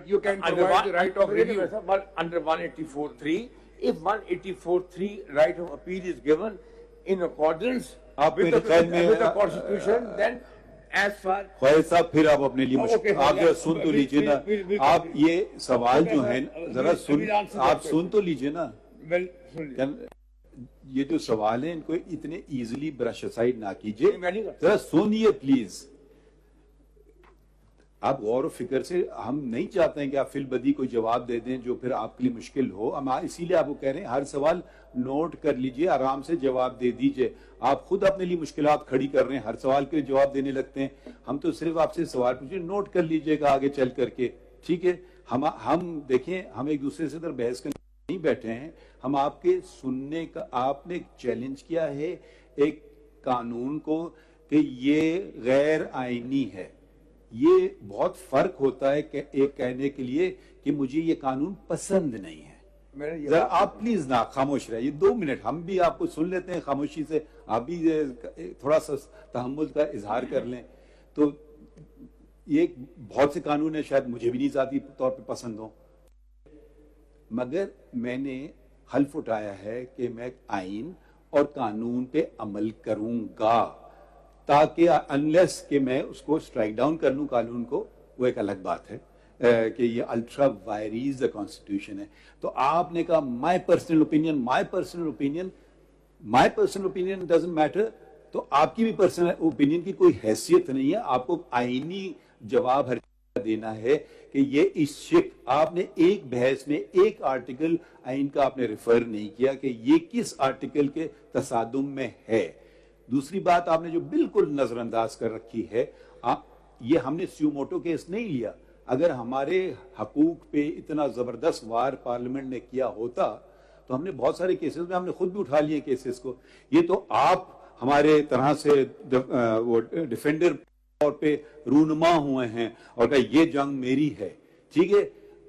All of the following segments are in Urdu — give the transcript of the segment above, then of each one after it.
you can provide the right of review. Under 184(3), if 184(3) right of appeal is given in accordance with the Constitution, then as far خواہد صاحب پھر آپ اپنے لیے آپ ذرا سن تو لیجیے نا. آپ یہ سوال جو ہیں ذرا آپ سن تو لیجیے نا. یہ جو سوال ہیں ان کو اتنے ایزیلی برش اسائڈ نہ کیجیے, ذرا سنیے پلیز. آپ غور و فکر سے, ہم نہیں چاہتے ہیں کہ آپ فی البدی کوئی جواب دے دیں جو پھر آپ کے لیے مشکل ہو. ہم اسی لیے آپ کو کہہ رہے ہیں ہر سوال نوٹ کر لیجئے, آرام سے جواب دے دیجئے. آپ خود اپنے لیے مشکلات کھڑی کر رہے ہیں, ہر سوال کے جواب دینے لگتے ہیں. ہم تو صرف آپ سے سوال پوچھیں, نوٹ کر لیجئے گا آگے چل کر کے, ٹھیک ہے. ہم دیکھیں, ہم ایک دوسرے سے ادھر بحث کرنے نہیں بیٹھے ہیں. ہم آپ کے سننے کا, آپ نے چیلنج کیا ہے ایک قانون کو کہ یہ غیر آئینی ہے. یہ بہت فرق ہوتا ہے کہ ایک کہنے کے لیے کہ مجھے یہ قانون پسند نہیں ہے. ذرا آپ پلیز نہ خاموش رہیے 2 منٹ, ہم بھی آپ کو سن لیتے ہیں خاموشی سے, آپ بھی تھوڑا سا تحمل کا اظہار کر لیں. تو یہ بہت سے قانون ہیں شاید مجھے بھی نہیں ذاتی طور پہ پسند ہوں, مگر میں نے حلف اٹھایا ہے کہ میں آئین اور قانون پہ عمل کروں گا, تاکہ انلیس کہ میں اس کو سٹرائک ڈاؤن کر لوں قانون کو, وہ ایک الگ بات ہے کہ یہ الٹرا وائریز دا کانسٹیٹیوشن ہے. تو آپ نے کہا my personal opinion doesn't matter, تو آپ کی بھی پرسنل اوپینین کی کوئی حیثیت نہیں ہے. آپ کو آئینی جواب ہر دینا ہے کہ یہ اس شک, آپ نے ایک بحث میں ایک آرٹیکل آئین کا آپ نے ریفر نہیں کیا کہ یہ کس آرٹیکل کے تصادم میں ہے. دوسری بات آپ نے جو بالکل نظر انداز کر رکھی ہے, یہ ہم نے سیوموٹو کیس نہیں لیا. اگر ہمارے حقوق پہ اتنا زبردست وار پارلیمنٹ نے کیا ہوتا تو ہم نے بہت سارے کیسز میں ہم نے خود بھی اٹھا لیے کیسز کو. یہ تو آپ ہمارے طرح سے وہ ڈیفینڈر طور پہ رونما ہوئے ہیں اور کہا یہ جنگ میری ہے, ٹھیک ہے.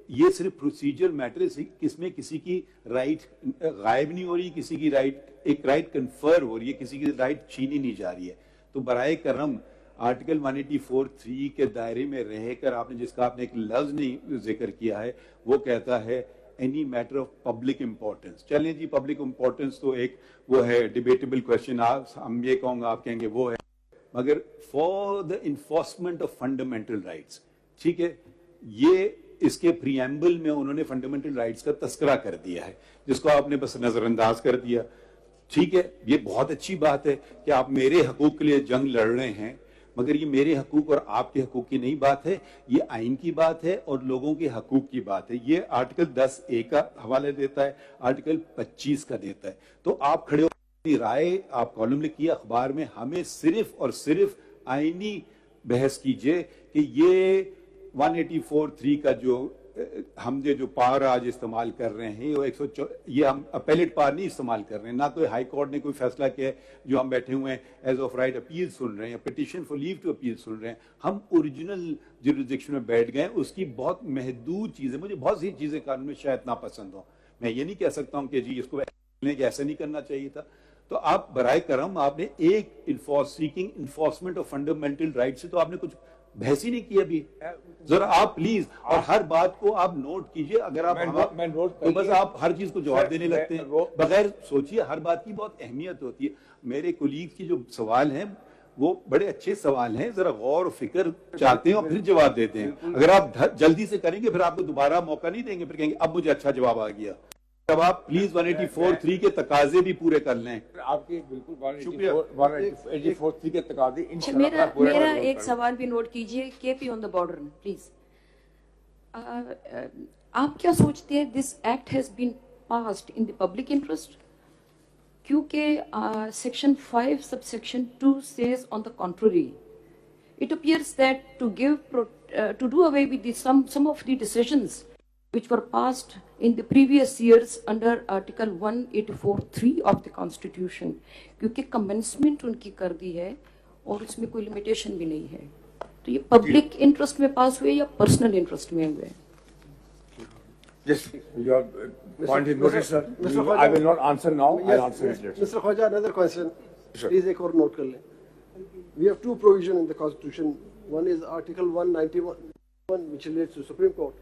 یہ صرف پروسیجر میٹر ہے, کس میں کسی کی رائٹ غائب نہیں ہو رہی, کسی کی رائٹ ایک رائٹ کنفر ہو رہی ہے, کسی کی رائٹ چھینی نہیں جا رہی ہے. تو برائے کرم آرٹیکل 184(3) کے دائرے میں رہ کر آپ نے, جس کا آپ نے ایک لفظ نہیں ذکر کیا ہے, وہ کہتا ہے any matter of public importance. چلیں جی, پبلک امپورٹنس تو ایک وہ ہے ڈیبیٹیبل کویسچن, ہم یہ کہوں گا آپ کہیں گے وہ ہے, مگر for the enforcement of fundamental rights, ٹھیک ہے. یہ اس کے پریمبل میں انہوں نے فنڈامنٹل رائٹس کا تذکرہ کر دیا ہے, جس کو آپ نے بس نظر انداز کر دیا. ٹھیک ہے, یہ بہت اچھی بات ہے کہ آپ میرے حقوق کے لیے جنگ لڑ رہے ہیں, مگر یہ میرے حقوق اور آپ کے حقوق کی نہیں بات ہے, یہ آئین کی بات ہے اور لوگوں کے حقوق کی بات ہے. یہ آرٹیکل 10(a) کا حوالہ دیتا ہے, آرٹیکل 25 کا دیتا ہے. تو آپ کھڑے ہو رائے, آپ کالم لکھیے اخبار میں, ہمیں صرف اور صرف آئینی بحث کیجئے کہ یہ 184(3) کا جو ہم جو پاور آج استعمال کر رہے ہیں, یہ ہم اپیلیٹ پاور نہیں استعمال کر رہے ہیں, نہ کوئی ہائی کورٹ نے کوئی فیصلہ کیا ہے جو ہم بیٹھے ہوئے ہیں ایز آف رائٹ اپیل سن رہے ہیں, petition for leave to appeal سن رہے ہیں. ہم اوریجنل جوریسڈکشن میں بیٹھ گئے, اس کی بہت محدود چیزیں, مجھے بہت سی چیزیں قانون میں شاید ناپسند ہوں, میں یہ نہیں کہہ سکتا ہوں کہ جی اس کو ایسا نہیں کرنا چاہیے تھا. تو آپ برائے کرم آپ نے ایک seeking enforcement of fundamental right سے تو آپ نے کچھ بحث ہی نہیں کی ابھی. ذرا آپ پلیز, اور ہر بات کو آپ نوٹ کیجئے. اگر آپ تو بس آپ ہر چیز کو جواب دینے لگتے ہیں بغیر سوچیے. ہر بات کی بہت اہمیت ہوتی ہے. میرے کولیگ کی جو سوال ہیں وہ بڑے اچھے سوال ہیں, ذرا غور و فکر چاہتے ہیں اور پھر جواب دیتے ہیں. اگر آپ جلدی سے کریں گے پھر آپ کو دوبارہ موقع نہیں دیں گے, پھر کہیں گے اب مجھے اچھا جواب آ گیا. اب آپ پلیز 184(3) کے تقاضے بھی پورے کر لیں. آپ کی بالکل 184(3) کے تقاضے انشاءاللہ میرا ایک سوال بھی نوٹ کیجئے. کے پی آن دا بارڈر پلیز. آپ کیا سوچتے ہیں this act has been passed in the public interest? کیونکہ section 5 sub section 2 says on the contrary. It appears that to do away with some of the decisions which were passed in the previous years under Article 184(3) of the Constitution, کیونکہ commencement ان کی کر دی ہے اور اس میں کوئی limitation بھی نہیں ہے. تو یہ پبلک انٹرسٹ میں پاس ہوئے یا پرسنل انٹرسٹ میں ہوئے؟ Yes, your point is noted, sir. I will not answer now. I'll answer it later. Mr. Khwaja, another question. Please ایک اور note کر لیں. We have two provisions in the Constitution. One is Article 191, which relates to Supreme Court,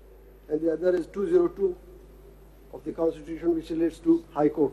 and the other is 202 of the Constitution which relates to High Court.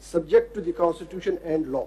Subject to the Constitution and law.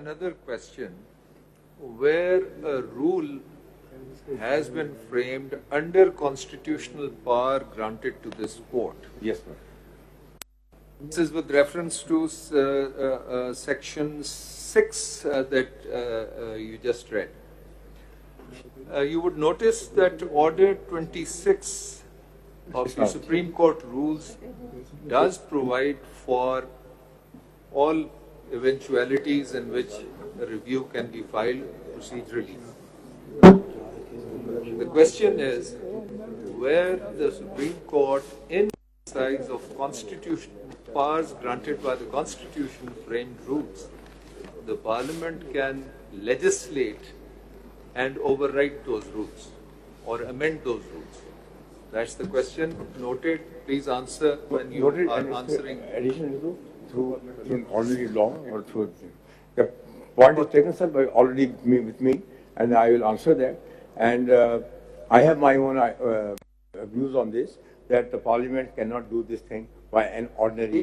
another question, where a rule has been framed under constitutional power granted to this court. Yes, sir. This is with reference to section 6 that you just read. You would notice that Order 26 of the Supreme Court rules does provide for all eventualities in which a review can be filed procedurally. The question is where the Supreme Court, in the exercise of constitutional powers granted by the Constitution framed rules, the Parliament can legislate and override those rules or amend those rules. That's the question. Noted. Please answer when you are answering. Addition through already law or through the point is taken, sir, by already with me, and I will answer that. And I have my own views on this, that the Parliament cannot do this thing by an ordinary.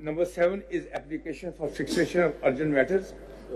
Number 7 is application for fixation of urgent matters.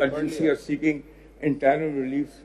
urgency or seeking interim relief.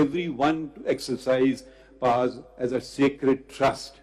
everyone to exercise powers as a sacred trust.